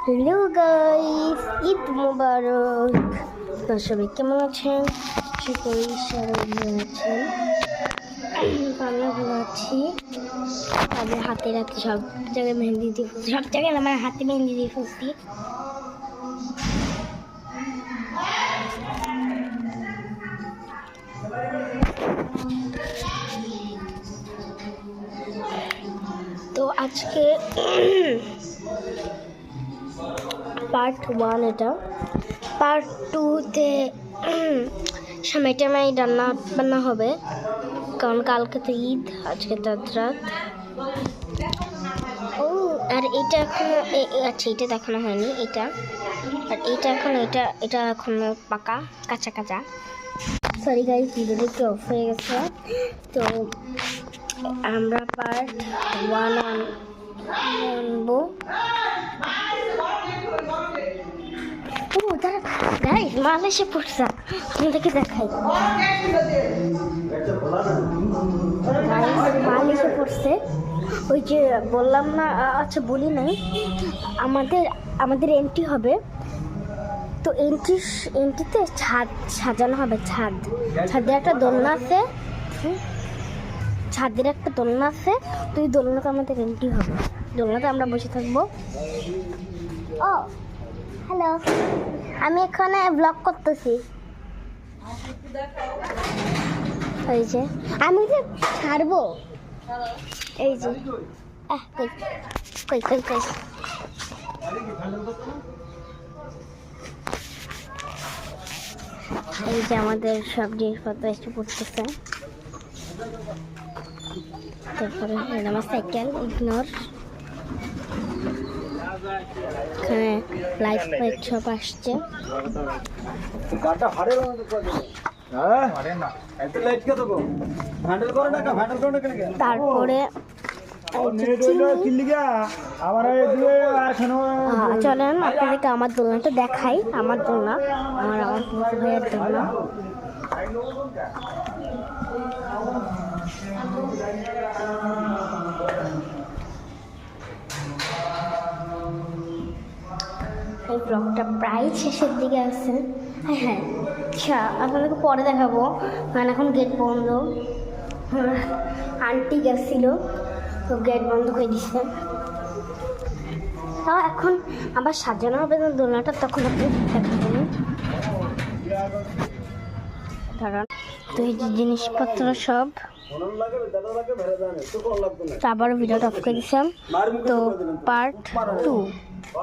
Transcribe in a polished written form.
Hello guys, Eid মোবারক। তো সবাই কেমন আছেন? আশা করি সবাই ভালো আছেন। আমিও ভালো আছি। আমি হাতে সব জায়গায় মেহেন্দি দিয়ে ফেলছি, সব জায়গায় আমার হাতে মেহেন্দি দিয়ে ফেলছি। তো আজকে পার্ট 1, এটা পার্ট 2-তে সামাই টামাই রান্না বান্না হবে, কারণ কালকে তো ঈদ, আজকে তো রাত। ও আর এটা এখনো, আচ্ছা এটা দেখানো হয়নি, এটা আর এটা এখন, এটা এখনো পাকা, কাঁচা কাঁচা। সরি গাইস, ভিডিওটা একটু অফ হয়ে গেছে। তো আমরা পার্ট 1 আনবো। ও তারা গাইস মাল এসে পড়ছে, আপনাদেরকে দেখাই। গাইস মাল এসে পড়ছে, ওই যে বললাম না, আচ্ছা বলি নাই, আমাদের এন্ট্রি হবে। তো এন্ট্রিতে ছাদ সাজানো হবে, ছাদের একটা দোলনা আছে, তো এই দোলনাতে আমাদের এন্ট্রি হবে, দোলনাতে আমরা বসে থাকবো। ও হ্যালো, আমি এখানে ব্লগ করতেছি। এই যে আমি যে ছাড়বো, এই যে কই এই যে আমাদের সব জিনিসপত্র এসে পড়তেছে। তারপরে আমার সাইকেল ইগনোর, এখানে লাইফ ফাইট সব আসছে। তারপরে চলেন আপনাদেরকে আমার দোলনাটা দেখাই, আমার দোলনা, আমার ভাইয়ের দোলনা। এই ব্লগটা প্রায় শেষের দিকে আছে। হ্যাঁ আচ্ছা, আপনাদেরকে পরে দেখাবো, কারণ এখন গেট বন্ধ। আন্টি গেছিল, তো গেট বন্ধ করে দিচ্ছে। তাও এখন আবার সাজানো হবে দোলনাটা, তখন আপনি দেখাবেন। কারণ তো এই যে জিনিসপত্র সব, আবার ভিডিওটা অফ করে দিচ্ছিলাম। তো পার্ট 2।